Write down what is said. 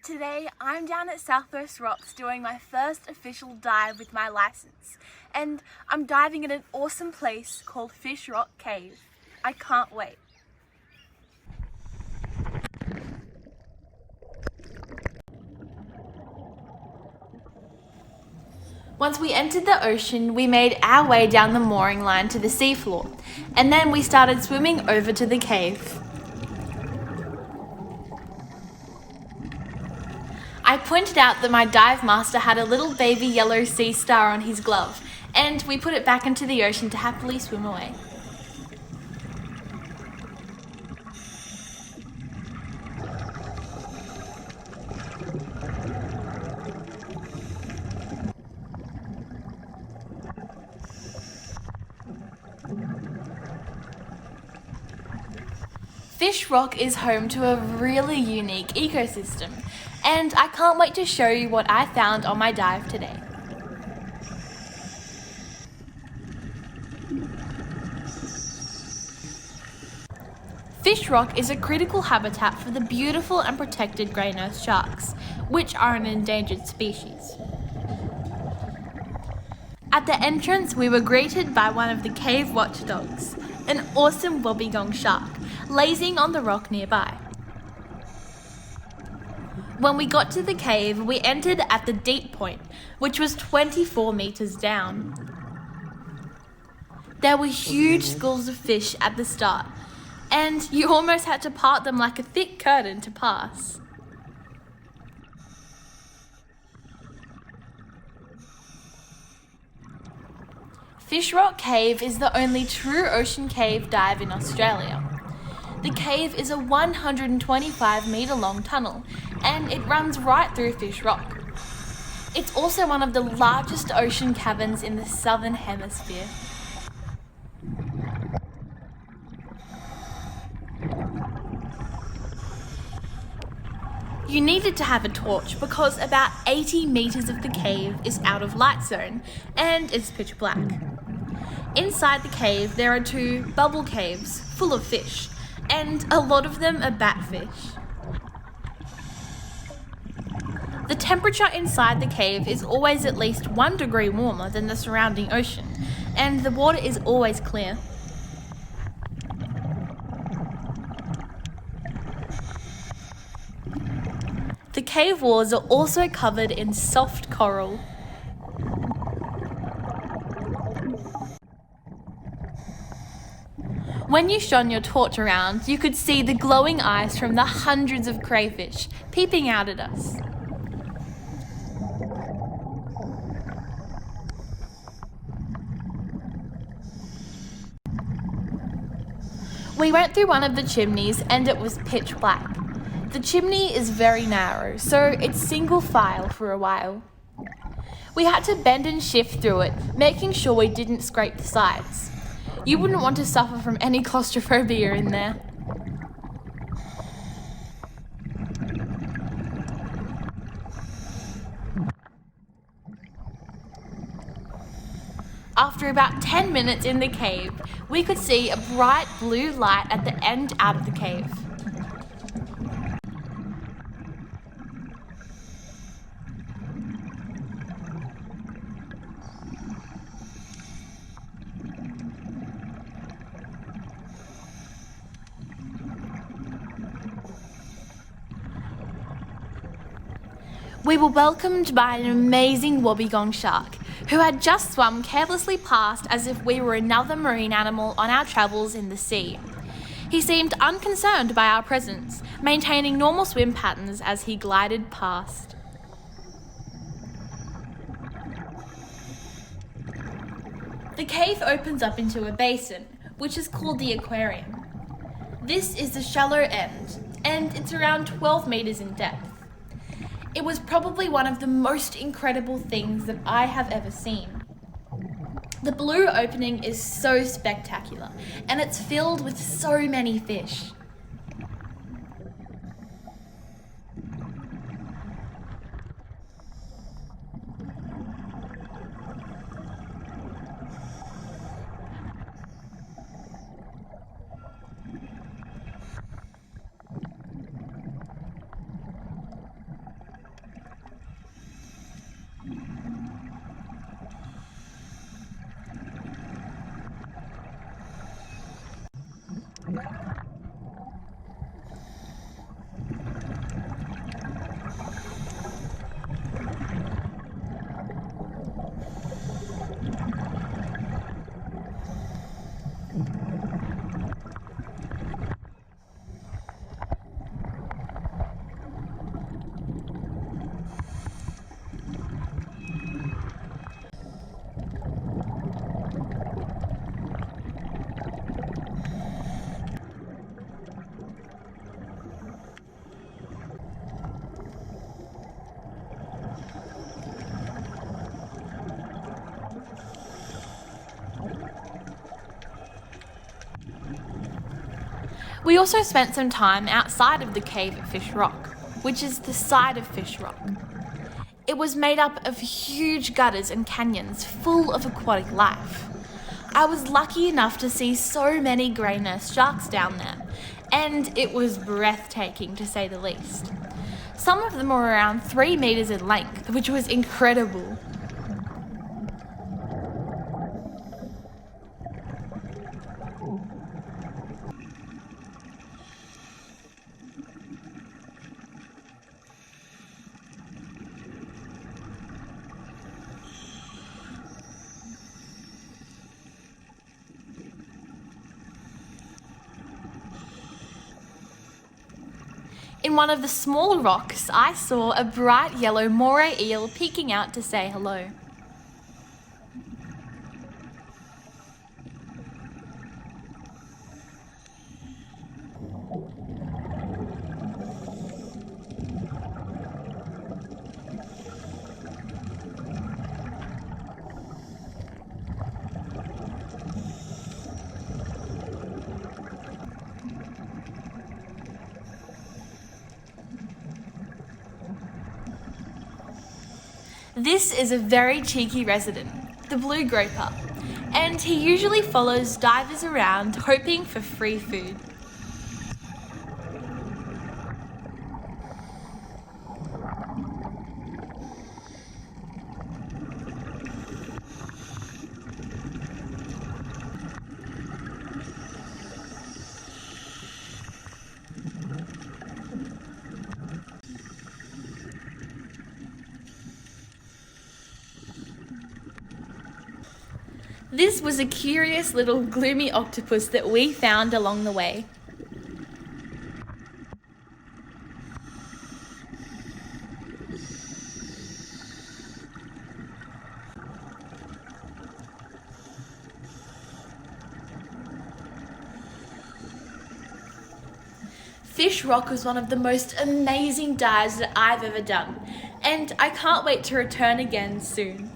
Today I'm down at Southwest Rocks doing my first official dive with my license, and I'm diving at an awesome place called Fish Rock Cave. I can't wait. Once we entered the ocean, we made our way down the mooring line to the seafloor, and then we started swimming over to the cave. I pointed out that my dive master had a little baby yellow sea star on his glove, and we put it back into the ocean to happily swim away. Fish Rock is home to a really unique ecosystem, and I can't wait to show you what I found on my dive today. Fish Rock is a critical habitat for the beautiful and protected grey nose sharks, which are an endangered species. At the entrance, we were greeted by one of the cave watchdogs, an awesome wobbegong shark, lazing on the rock nearby. When we got to the cave, we entered at the deep point, which was 24 meters down. There were huge schools of fish at the start, and you almost had to part them like a thick curtain to pass. Fish Rock Cave is the only true ocean cave dive in Australia. The cave is a 125 metre long tunnel, and it runs right through Fish Rock. It's also one of the largest ocean caverns in the southern hemisphere. You needed to have a torch because about 80 metres of the cave is out of light zone, and it's pitch black. Inside the cave there are 2 bubble caves full of fish, and a lot of them are batfish. The temperature inside the cave is always at least 1 degree warmer than the surrounding ocean, and the water is always clear. The cave walls are also covered in soft coral. When you shone your torch around, you could see the glowing eyes from the hundreds of crayfish peeping out at us. We went through one of the chimneys and it was pitch black. The chimney is very narrow, so it's single file for a while. We had to bend and shift through it, making sure we didn't scrape the sides. You wouldn't want to suffer from any claustrophobia in there. After about 10 minutes in the cave, we could see a bright blue light at the end out of the cave. We were welcomed by an amazing wobbegong shark who had just swum carelessly past as if we were another marine animal on our travels in the sea. He seemed unconcerned by our presence, maintaining normal swim patterns as he glided past. The cave opens up into a basin, which is called the aquarium. This is the shallow end, and it's around 12 meters in depth. It was probably one of the most incredible things that I have ever seen. The blue opening is so spectacular, and it's filled with so many fish. We also spent some time outside of the cave at Fish Rock, which is the side of Fish Rock. It was made up of huge gutters and canyons full of aquatic life. I was lucky enough to see so many grey nurse sharks down there, and it was breathtaking to say the least. Some of them were around 3 meters in length, which was incredible. In one of the smaller rocks, I saw a bright yellow moray eel peeking out to say hello. This is a very cheeky resident, the blue groper, and he usually follows divers around hoping for free food. This was a curious little gloomy octopus that we found along the way. Fish Rock was one of the most amazing dives that I've ever done, and I can't wait to return again soon.